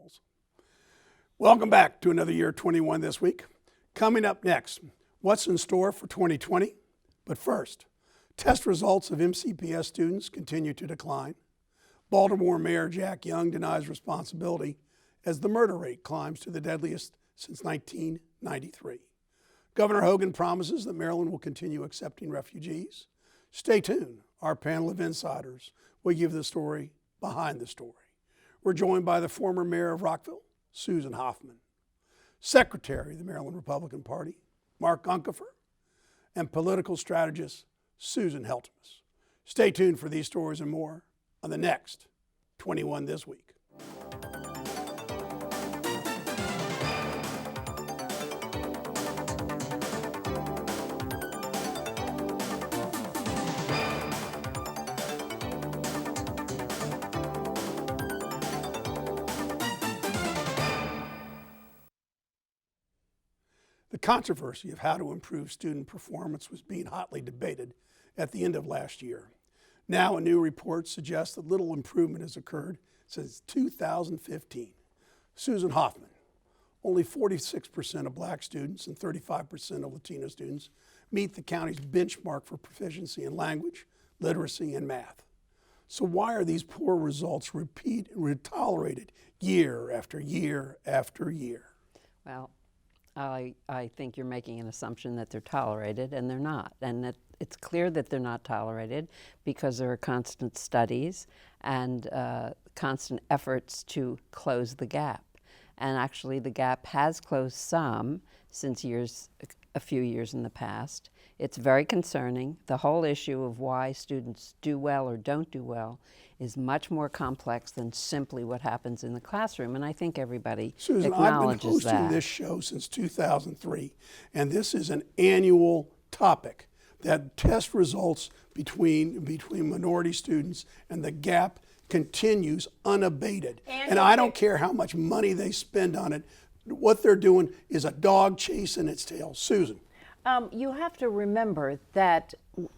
animals. Welcome back to another year 21 this week. Coming up next, what's in store for 2020? But first, test results of MCPS students continue to decline. Baltimore Mayor Jack Young denies responsibility as the murder rate climbs to the deadliest since 1993. Governor Hogan promises that Maryland will continue accepting refugees. Stay tuned. Our panel of insiders will give the story behind the story. We're joined by the former mayor of Rockville, Susan Hoffmann, Secretary of the Maryland Republican Party, Mark Uncapher, and political strategist Susan Heltemes. Stay tuned for these stories and more on the next 21 This Week. The controversy of how to improve student performance was being hotly debated at the end of last year. Now a new report suggests that little improvement has occurred since 2015. Susan Hoffmann, only 46% of black students and 35% of Latino students meet the county's benchmark for proficiency in language, literacy, and math. So why are these poor results tolerated year after year after year? Well, I think you're making an assumption that they're tolerated, and they're not. And that it's clear that they're not tolerated because there are constant studies and constant efforts to close the gap. And actually the gap has closed some since a few years in the past. It's very concerning. The whole issue of why students do well or don't do well is much more complex than simply what happens in the classroom, and I think everybody Susan, acknowledges that. I've been hosting this show since 2003, and this is an annual topic, that test results between minority students and the gap continues unabated. And I don't care how much money they spend on it, what they're doing is a dog chasing its tail. Susan. You have to remember that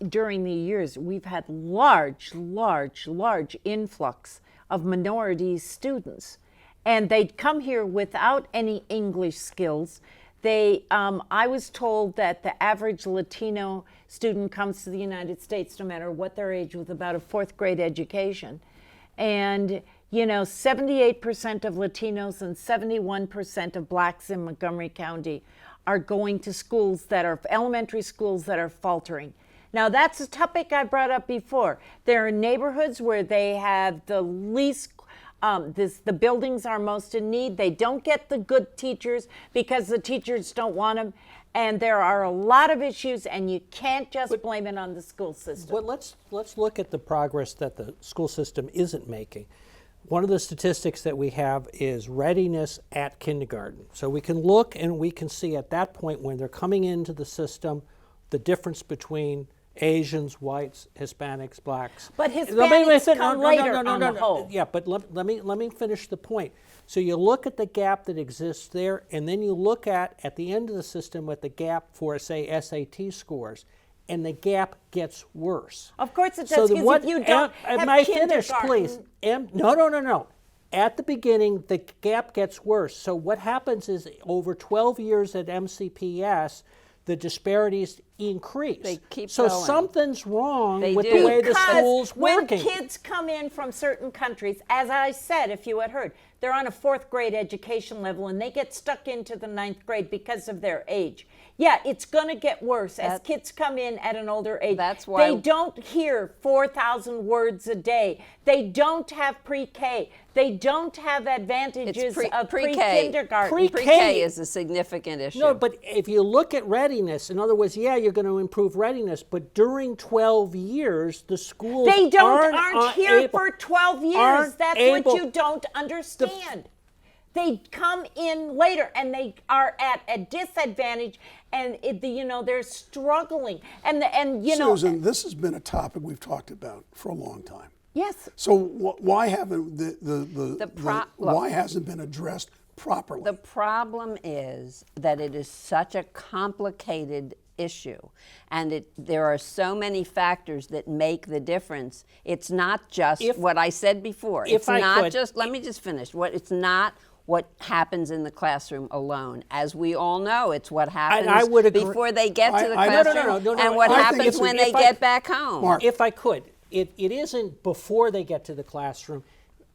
during the years, we've had large influx of minority students. And they'd come here without any English skills. I was told that the average Latino student comes to the United States, no matter what their age, with about a 4th grade education. And 78% of Latinos and 71% of blacks in Montgomery County are going to schools that are elementary schools that are faltering. Now that's a topic I brought up before. There are neighborhoods where they have the least, the buildings are most in need. They don't get the good teachers because the teachers don't want them. And there are a lot of issues, and you can't just blame it on the school system. Well, let's look at the progress that the school system isn't making. One of the statistics that we have is readiness at kindergarten. So we can look and we can see at that point when they're coming into the system, the difference between Asians, whites, Hispanics, blacks. But Hispanics come later on the whole. Yeah, but let me finish the point. So you look at the gap that exists there, and then you look at the end of the system at the gap for, say, SAT scores. And the gap gets worse. Of course it does, because if you don't have I kindergarten... finish, please? No. At the beginning, the gap gets worse. So what happens is over 12 years at MCPS, the disparities increase. They keep so going. Something's wrong with do. the way the school's working. When kids come in from certain countries, as I said, if you had heard, they're on a 4th grade education level and they get stuck into the 9th grade because of their age. Yeah, it's going to get worse as kids come in at an older age. That's why they don't hear 4,000 words a day. They don't have pre-K. They don't have advantages of pre-kindergarten. Pre-K is a significant issue. No, but if you look at readiness, in other words, yeah, you're going to improve readiness, but during 12 years, the schools aren't here for 12 years. That's what you don't understand. They come in later and they are at a disadvantage, and they're struggling. Susan, this has been a topic we've talked about for a long time. Yes. So why haven't why hasn't been addressed properly? The problem is that it is such a complicated issue. And there are so many factors that make the difference. It's not just what I said before. It's not just, let me just finish. It's not what happens in the classroom alone. As we all know, it's what happens before they get to the classroom and what happens when they get back home. Mark. If I could, it isn't before they get to the classroom.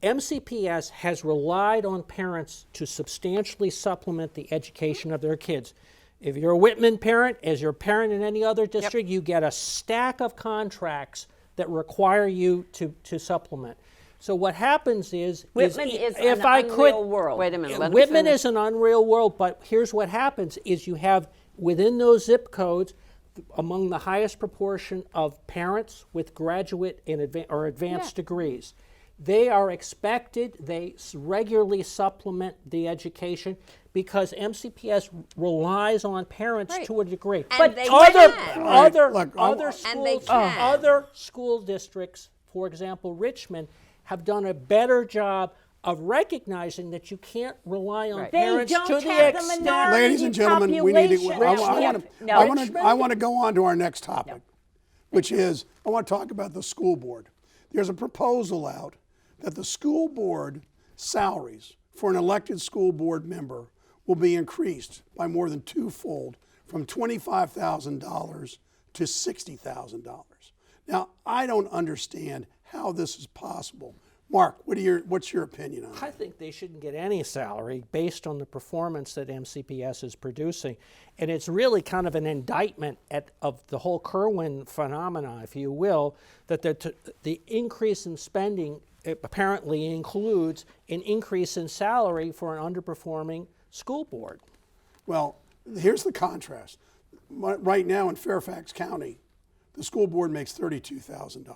MCPS has relied on parents to substantially supplement the education of their kids. If you're a Whitman parent, as you're a parent in any other district, you get a stack of contracts that require you to supplement. So what happens is, Whitman is if an I unreal could, world. Wait a minute. Let me Whitman finish. is an unreal world, but here's what happens is you have within those zip codes among the highest proportion of parents with graduate and advanced degrees. They are expected, they regularly supplement the education because MCPS relies on parents to a degree. And But they can. other school districts, for example, Richmond, have done a better job of recognizing that you can't rely on parents They don't to the have the extent. minority Ladies and gentlemen, we need to. population. I want to go on to our next topic, which is I want to talk about the school board. There's a proposal out that the school board salaries for an elected school board member will be increased by more than twofold, from $25,000 to $60,000. Now, I don't understand how this is possible. Mark, what's your opinion on I that? think they shouldn't get any salary based on the performance that MCPS is producing. And it's really kind of an indictment of the whole Kerwin phenomena, if you will, that the increase in spending apparently includes an increase in salary for an underperforming school board. Well, here's the contrast. Right now in Fairfax County, the school board makes $32,000.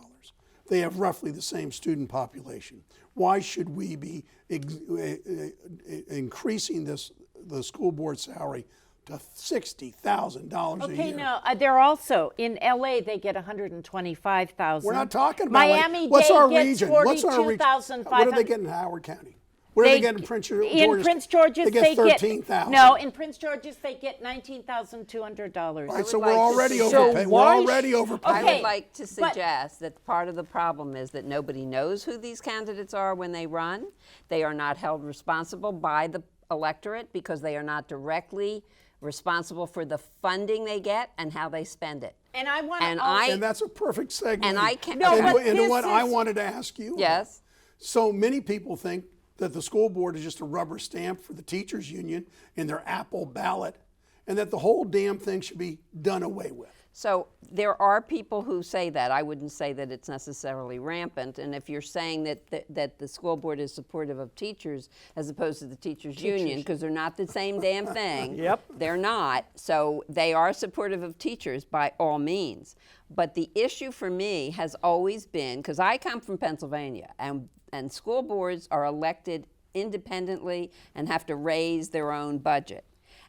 They have roughly the same student population. Why should we be increasing the school board salary to $60,000 a year? Okay, no, they're also in LA. They get $125,000. We're not talking about Miami-Dade what's our gets region? What's our region? $42,500. What do they get in Howard County? What do they get in Prince George's? In Prince George's, they get $13,000. No, in Prince George's they get $19,200. Right, so would we're like to already see- overpaid. We're why already overpaid. I Okay, would like to but- suggest that part of the problem is that nobody knows who these candidates are when they run. They are not held responsible by the electorate because they are not directly responsible for the funding they get and how they spend it. And I want And to And that's a perfect segue. And I can't- No, into, but into this what I is- wanted to ask you. Yes. So many people think that the school board is just a rubber stamp for the teachers union and their Apple ballot, and that the whole damn thing should be done away with. So there are people who say that. I wouldn't say that it's necessarily rampant. And if you're saying that the school board is supportive of teachers as opposed to the teachers union, because they're not the same damn thing. Yep. They're not. So they are supportive of teachers by all means. But the issue for me has always been, because I come from Pennsylvania, and school boards are elected independently and have to raise their own budget.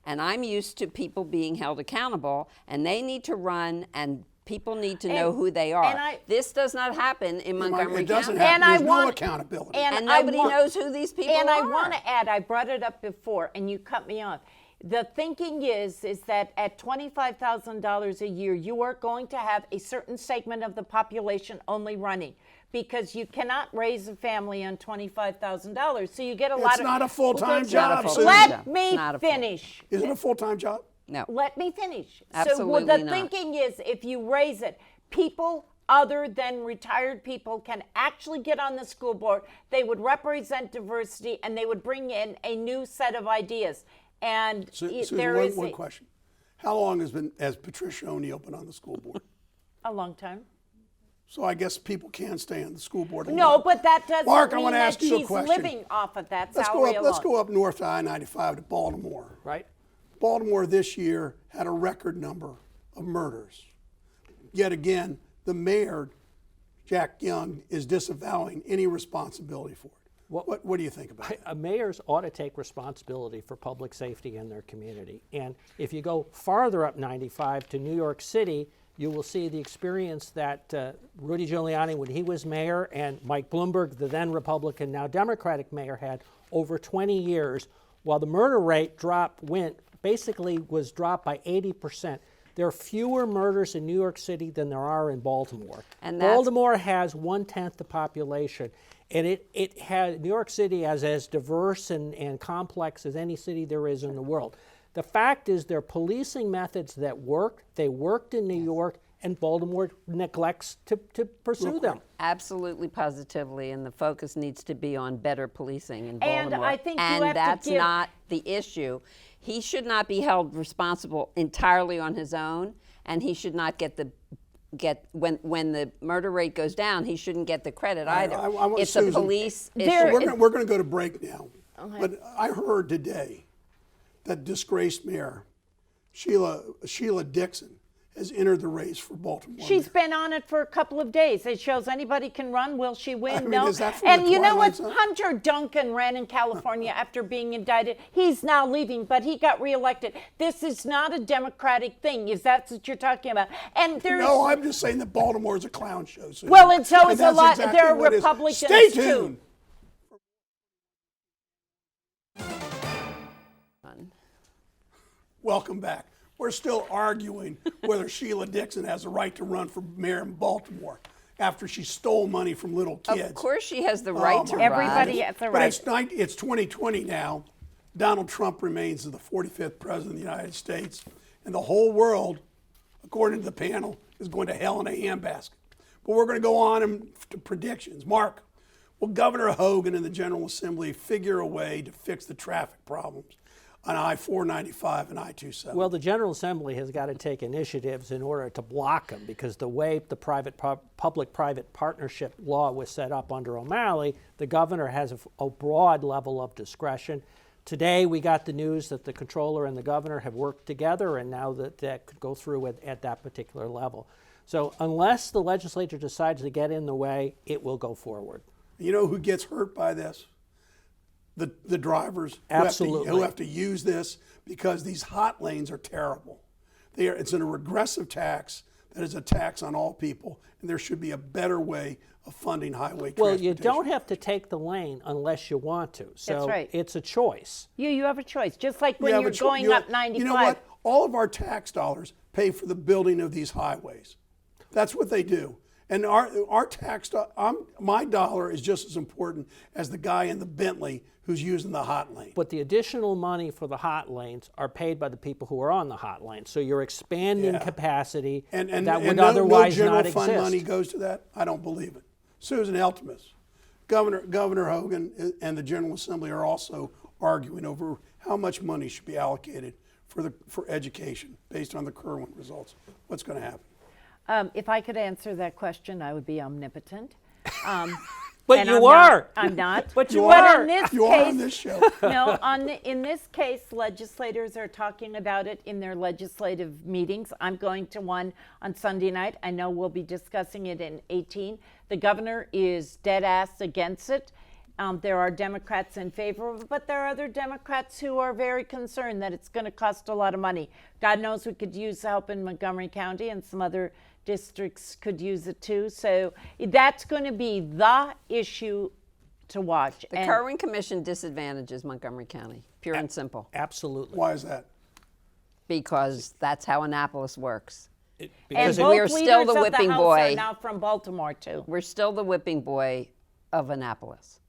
And I'm used to people being held accountable, and they need to run, and people need to know who they are. This does not happen in Montgomery It doesn't County. happen. And I There's want- no accountability. And nobody knows who these people And are. I want to add, I brought it up before, and you cut me off. The thinking is that at $25,000 a year, you are going to have a certain segment of the population only running, because you cannot raise a family on $25,000. So you get a lot of. It's not a full-time It's not a job, full-time Susan. job. Let me Not a full- finish. Is it a full-time job? No. Let me finish. Absolutely so the not. thinking is, if you raise it, people other than retired people can actually get on the school board. They would represent diversity, and they would bring in a new set of ideas. And Susan, there is one question. How long has Patricia O'Neill been on the school board? a long time. So I guess people can stay on the school board. No, alone. but that doesn't Mark, I mean wanna that ask you a she's question. living off of that salary alone. Let's go up north to I-95 to Baltimore. Right? Baltimore this year had a record number of murders. Yet again, the mayor, Jack Young, is disavowing any responsibility for it. What do you think about that? Mayors ought to take responsibility for public safety in their community. And if you go farther up 95 to New York City, you will see the experience that Rudy Giuliani, when he was mayor, and Mike Bloomberg, the then Republican, now Democratic mayor, had over 20 years, while the murder rate was dropped by 80%. There are fewer murders in New York City than there are in Baltimore. And that's- Baltimore has 1/10 the population, and it has New York City as diverse and complex as any city there is in the world. The fact is, there are policing methods that work. They worked in New York, and Baltimore neglects to pursue them. Absolutely, positively, and the focus needs to be on better policing in And Baltimore. I think you and have to that's give- not the issue. He should not be held responsible entirely on his own, and he should not get when the murder rate goes down, he shouldn't get the credit either. I want It's Susan- a police There- issue. We're going to go to break now. But I heard today that disgraced mayor Sheila Dixon has entered the race for Baltimore. She's mayor. been on it for a couple of days. It shows anybody can run. Will she win? I mean, no. is that from And the you know what? Twilight Zone? Hunter Duncan ran in California after being indicted. He's now leaving, but he got reelected. This is not a democratic thing. Is that what you're talking about? And there's No, I'm just saying that Baltimore is a clown show. Susan. Well, and so is a that's lot. exactly There are what it is. Republicans Stay too. tuned. Welcome back. We're still arguing whether Sheila Dixon has a right to run for mayor in Baltimore after she stole money from little kids. Of course, she has the right to my run. Everybody has the But right. it's 2020 now. Donald Trump remains the 45th president of the United States, and the whole world, according to the panel, is going to hell in a handbasket. But we're going to go on to predictions. Mark, will Governor Hogan and the General Assembly figure a way to fix the traffic problems on I-495 and I-27? Well, the General Assembly has got to take initiatives in order to block them, because the way the public-private partnership law was set up under O'Malley, the governor has a broad level of discretion. Today, we got the news that the controller and the governor have worked together, and now that could go through at that particular level. So unless the legislature decides to get in the way, it will go forward. You know who gets hurt by this? The drivers Absolutely. who have to use this, because these hot lanes are terrible. It's a regressive tax that is a tax on all people, and there should be a better way of funding highway Well, transportation. you don't have to take the lane unless you want to. So That's right. it's a choice. You have a choice. Just like when Yeah, you're but going up 95. You know what? All of our tax dollars pay for the building of these highways. That's what they do. And our tax, my dollar is just as important as the guy in the Bentley who's using the hot lane. But the additional money for the hot lanes are paid by the people who are on the hot lane. So you're expanding capacity And that would no otherwise general not fund exist. money goes to that? I don't believe it. Susan Heltemes, Governor Hogan and the General Assembly are also arguing over how much money should be allocated for education based on the Kerwin results. What's going to happen? If I could answer that question, I would be omnipotent. But and you I'm are. Not, I'm not. But you But are. in this You case, are on this show. no, in this case, legislators are talking about it in their legislative meetings. I'm going to one on Sunday night. I know we'll be discussing it in 18. The governor is dead ass against it. There are Democrats in favor of it, but there are other Democrats who are very concerned that it's going to cost a lot of money. God knows we could use help in Montgomery County, and some other districts could use it too. So that's going to be the issue to watch. The Kerwin Commission disadvantages Montgomery County, pure and simple, Absolutely. Why is that? because that's how Annapolis works. And Because both we are still leaders the of whipping House boy. are now from Baltimore too. We're still the whipping boy of Annapolis.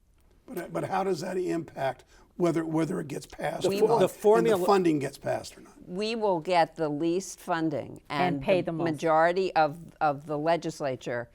But how does that impact whether it gets passed or The not, formula- and the funding gets passed or not? We will get the least funding, And pay the most. majority of the legislature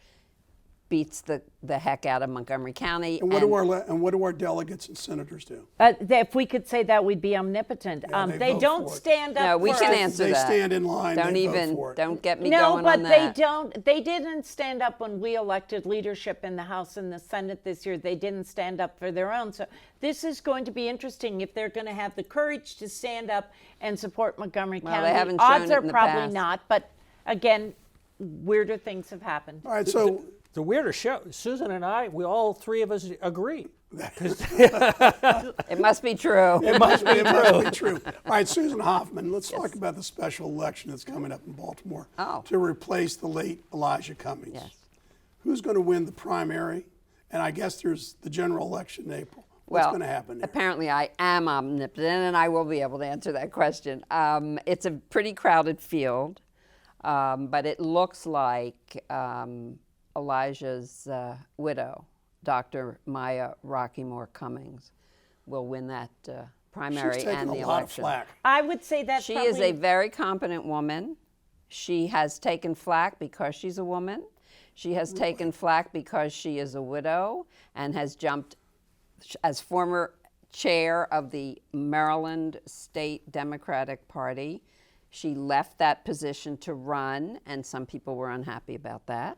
beats the heck out of Montgomery County. And what do our delegates and senators do? If we could say that, we'd be omnipotent. they They vote don't for it. stand up. No, we for can us. answer They that. stand in line. Don't they even, vote for it. don't get me No, going but on they that. don't. They didn't stand up when we elected leadership in the House and the Senate this year. They didn't stand up for their own. So this is going to be interesting if they're going to have the courage to stand up and support Montgomery Well, County. they haven't shown Odds it are in the probably past. not. But again, weirder things have happened. All right, so The weirder show, Susan and I, all three of us agree. It must be true. it must be true. All right, Susan Hoffmann, let's talk about the special election that's coming up in Baltimore to replace the late Elijah Cummings. Yes. Who's going to win the primary? And I guess there's the general election in April. What's going to happen there? Apparently, I am omnipotent, and I will be able to answer that question. It's a pretty crowded field. But it looks like Elijah's widow, Dr. Maya Rockymore Cummings, will win that primary She's taken and a the lot of election. flack. I would say that's She probably, is a very competent woman. She has taken flack because she's a woman. She has taken flack because she is a widow and has jumped as former chair of the Maryland State Democratic Party. She left that position to run, and some people were unhappy about that.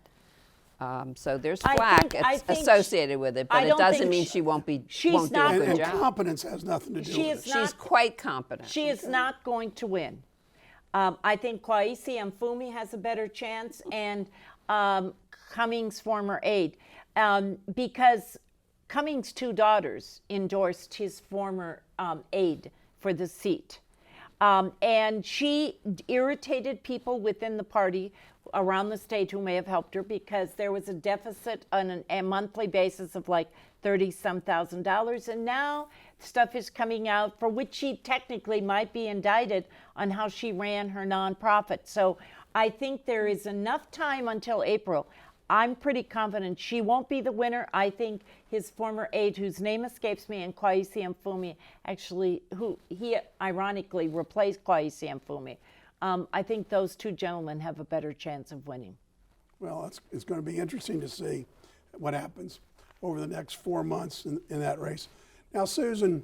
So there's flack I think associated with it, I but it don't doesn't think mean she- she won't do she's a not- good And job. competence has nothing to do She with is it. not- She's quite competent. She is not going to win. I think Kwesi Mfume has a better chance, and Cummings' former aide, because Cummings' two daughters endorsed his former aide for the seat. And she irritated people within the party around the state who may have helped her, because there was a deficit on a monthly basis of like $30-some thousand, and now stuff is coming out for which she technically might be indicted on how she ran her nonprofit. So I think there is enough time until April. I'm pretty confident she won't be the winner. I think his former aide, whose name escapes me, and Kwesi Mfume, actually, who he ironically replaced Kwesi Mfume. I think those two gentlemen have a better chance of winning. Well, it's going to be interesting to see what happens over the next 4 months in that race. Now, Susan,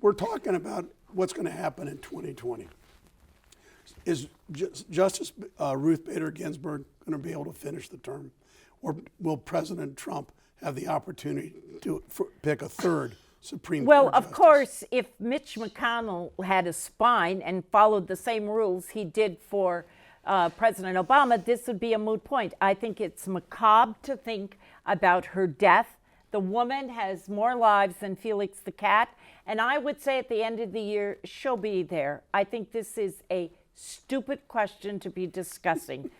we're talking about what's going to happen in 2020. Is Justice Ruth Bader Ginsburg going to be able to finish the term? Or will President Trump have the opportunity to pick a third Supreme Well, Court of justice? course, if Mitch McConnell had a spine and followed the same rules he did for President Obama, this would be a moot point. I think it's macabre to think about her death. The woman has more lives than Felix the cat, and I would say at the end of the year, she'll be there. I think this is a stupid question to be discussing.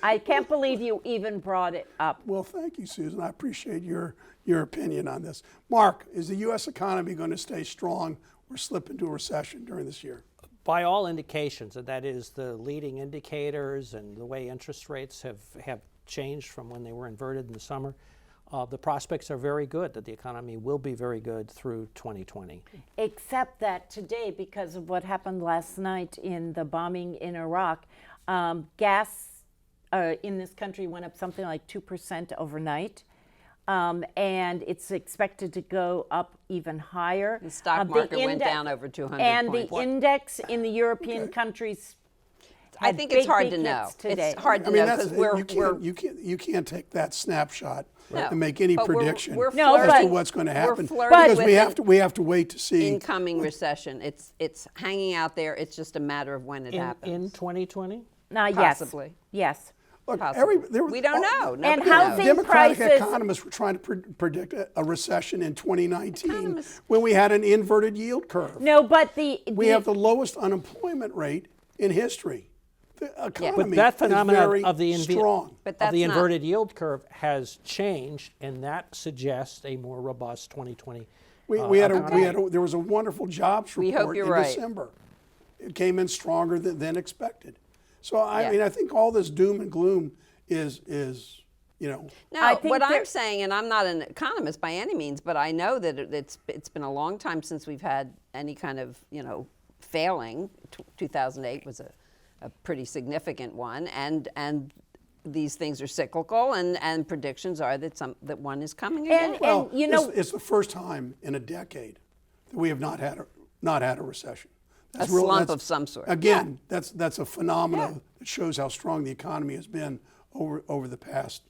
I can't believe you even brought it up. Well, thank you, Susan. I appreciate your opinion on this. Mark, is the U.S. economy going to stay strong or slip into a recession during this year? By all indications, and that is the leading indicators and the way interest rates have changed from when they were inverted in the summer, the prospects are very good that the economy will be very good through 2020. Except that today, because of what happened last night in the bombing in Iraq, gas in this country went up something like 2% overnight. And it's expected to go up even higher. The stock market went down over 200 and points. the index in the European countries I had think it's big, hard big to know. hits today. It's hard to I mean, know because you can't take that snapshot No, and make any but we're prediction No, as but- to what's going to happen flirting because with we have to wait to see. incoming recession. It's hanging out there. It's just a matter of when it happens. In 2020? Yes. Possibly. Yes. Look, Possibly. oh, We don't know. And Nobody housing knows. Democratic prices- economists were trying to predict a recession in 2019 Economists- when we had an inverted yield curve. No, but We have the lowest unemployment rate in history. The economy But that is phenomenon very of the strong. But of that's the not- inverted yield curve has changed, and that suggests a more robust 2020. There was a wonderful jobs We report hope you're in right. December. It came in stronger than expected. So Yeah. I think all this doom and gloom is No, I think what I'm there- saying, and I'm not an economist by any means, but I know that it's been a long time since we've had any kind of failing. 2008 was a pretty significant one, and these things are cyclical, and predictions are that one is coming again. Well, you know- it's the first time in a decade that we have not had a recession. A slump of some sort. Again, that's a phenomenon that shows how strong the economy has been over the past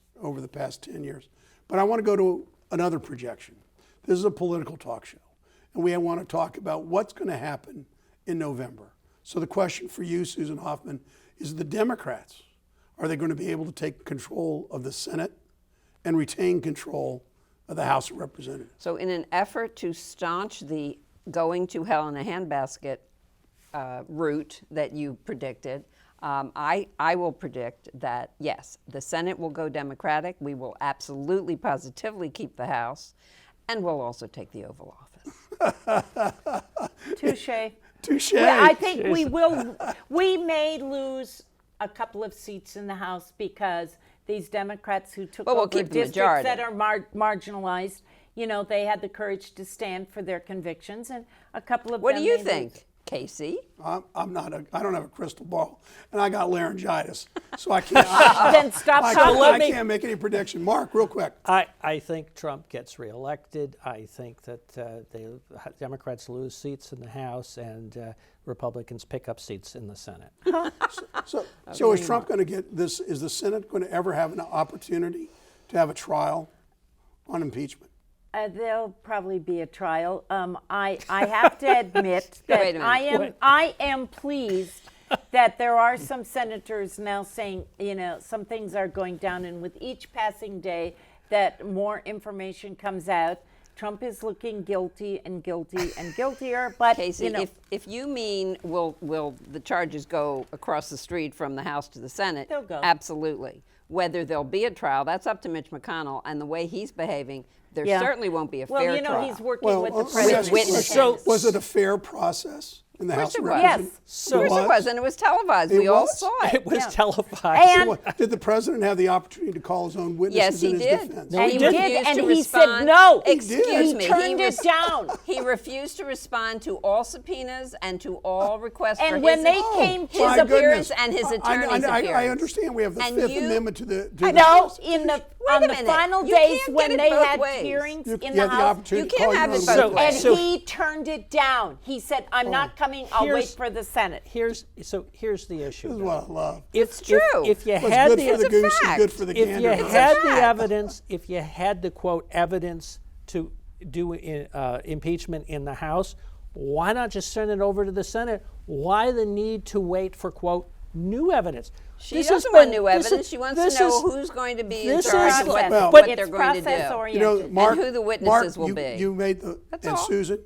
10 years. But I want to go to another projection. This is a political talk show, and we want to talk about what's going to happen in November. So the question for you, Susan Hoffmann, is the Democrats, are they going to be able to take control of the Senate and retain control of the House of Representatives? So in an effort to staunch the going to hell in a handbasket route that you predicted, I will predict that, yes, the Senate will go Democratic. We will absolutely, positively keep the House, and we'll also take the Oval Office. touche. Touche. Well, I think we will. We may lose a couple of seats in the House because these Democrats who took But we'll over keep the districts majority. that are marginalized, they had the courage to stand for their convictions, and a couple of What them do you may think, lose. Casey? I don't have a crystal ball, and I got laryngitis, so I can't. Then stop I talking. can't make any prediction. Mark, real quick. I think Trump gets reelected. I think that the Democrats lose seats in the House and Republicans pick up seats in the Senate. So is Trump going to get this? Is the Senate going to ever have an opportunity to have a trial on impeachment? There'll probably be a trial. I have to admit Wait a that minute. I am pleased that there are some senators now saying, some things are going down, and with each passing day that more information comes out, Trump is looking guilty and guilty and guiltier. But Casey, if you mean will the charges go across the street from the House to the Senate? They'll go. Absolutely. Whether there'll be a trial, that's up to Mitch McConnell, and the way he's behaving, there certainly won't be a fair trial. Well, he's working with the let me president. ask you a question. So- Was it a fair process in the House of it was. Representatives? Of course it was, and it was televised. We all was? saw it. It was Yeah. televised. And Did the president have the opportunity to call his own witnesses Yes, he in his did. defense? No, he he didn't. did, refused and to he said respond. no. Excuse He me. turned it down. He refused to respond to all subpoenas and to all requests And for when his, they came to his My appearance goodness. and his I- attorney's I appearance. understand we have the And Fifth you- Amendment to the No, Constitution. on a the minute. final You days can't when get it they both had ways. hearings You in had the the House, opportunity You to can't call have your it own both witnesses. ways. and he turned it down. He said, "I'm not coming. I'll wait Here's- for the Senate." Here's the issue. This is what I love. It's true. If you What's had good the for the a goose is fact. good for the if gander. you right? had the fact. evidence, if you had the quote evidence to do impeachment in the House, why not just send it over to the Senate? Why the need to wait for quote new evidence? She This has doesn't want been- new this evidence. is- She wants this to know is- who's going to be in this charge is- and what, well, what it's they're going to process do. oriented. Mark, who the witnesses will be. You made the That's and all. Susan,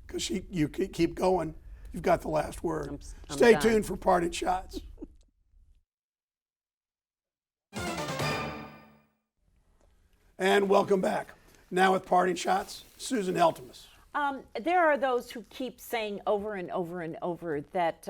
because you keep going. You've got the last word. I'm Stay done. tuned for parting shots. And welcome back. Now with parting shots, Susan Heltemes. There are those who keep saying over and over and over that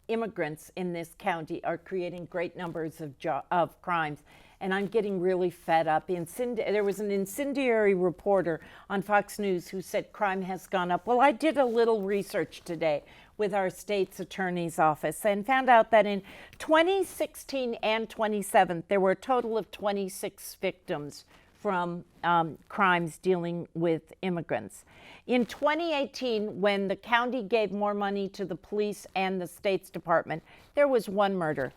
immigrants in this county are creating great numbers of crimes. And I'm getting really fed up. There was an incendiary reporter on Fox News who said crime has gone up. Well, I did a little research today with our state's attorney's office and found out that in 2016 and 2017, there were a total of 26 victims from crimes dealing with immigrants. In 2018, when the county gave more money to the police and the State's Department, there was one murder.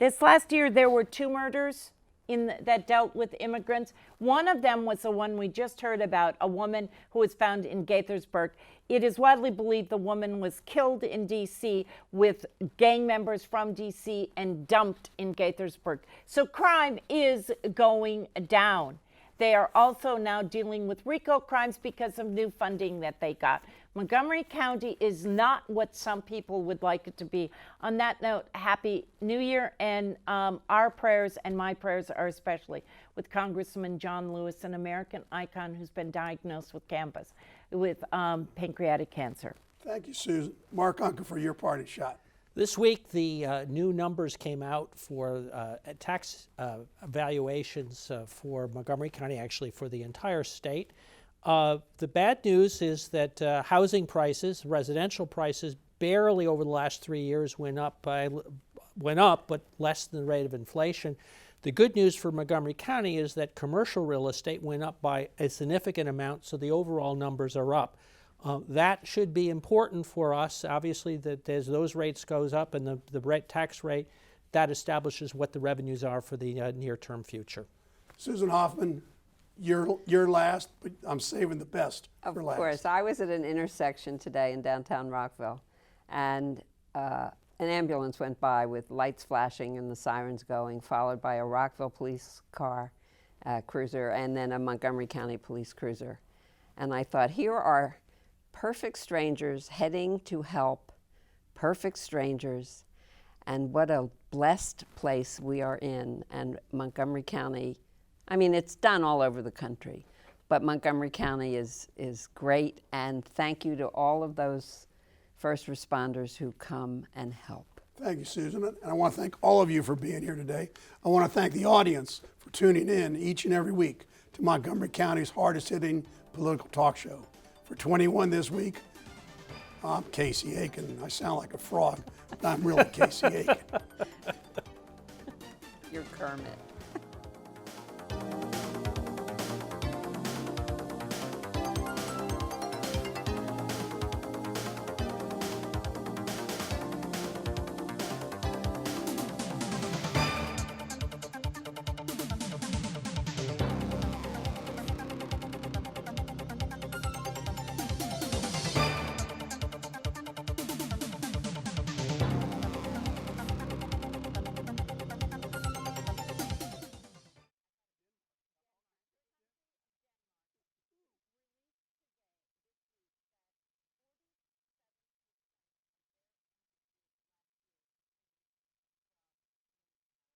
This last year, there were 2 murders that dealt with immigrants. One of them was the one we just heard about, a woman who was found in Gaithersburg. It is widely believed the woman was killed in D.C. with gang members from D.C. and dumped in Gaithersburg. So crime is going down. They are also now dealing with RICO crimes because of new funding that they got. Montgomery County is not what some people would like it to be. On that note, Happy New Year, and our prayers and my prayers are especially with Congressman John Lewis, an American icon who's been diagnosed with pancreatic cancer. Thank you, Susan. Mark Uncapher, your parting shot. This week, the new numbers came out for tax valuations for Montgomery County, actually for the entire state. The bad news is that housing prices, residential prices, barely over the last 3 years went up, but less than the rate of inflation. The good news for Montgomery County is that commercial real estate went up by a significant amount, so the overall numbers are up. That should be important for us. Obviously, that as those rates goes up and the tax rate, that establishes what the revenues are for the near-term future. Susan Hoffmann, you're last, but I'm saving the best for last. Of course. I was at an intersection today in downtown Rockville, and an ambulance went by with lights flashing and the sirens going, followed by a Rockville police car, cruiser, and then a Montgomery County police cruiser. And I thought, here are perfect strangers heading to help perfect strangers, and what a blessed place we are in. And Montgomery County, I mean, it's done all over the country, but Montgomery County is great, and thank you to all of those first responders who come and help. Thank you, Susan. And I want to thank all of you for being here today. I want to thank the audience for tuning in each and every week to Montgomery County's hardest hitting political talk show. For 21 this week, I'm Casey Aiken. I sound like a frog, but I'm really Casey Aiken. You're Kermit.